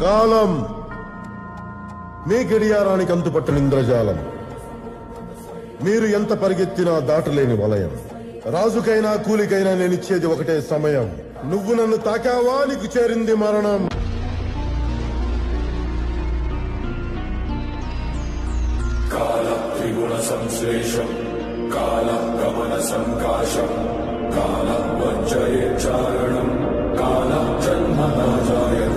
కాలం మీ గడియారానికి అంతుపట్టిన ఇంద్రజాలం. మీరు ఎంత పరిగెత్తినా దాటలేని వలయం. రాజుకైనా కూలికైనా నేనిచ్చేది ఒకటే సమయం. నువ్వు నన్ను తాకావా, నీకు చేరింది మరణం. కాల త్రిగుణ సంశ్లేషం, కాల గమన సంకాశం, కాల వజ్రయే చారణం, కాల జన్మనా జాయతే.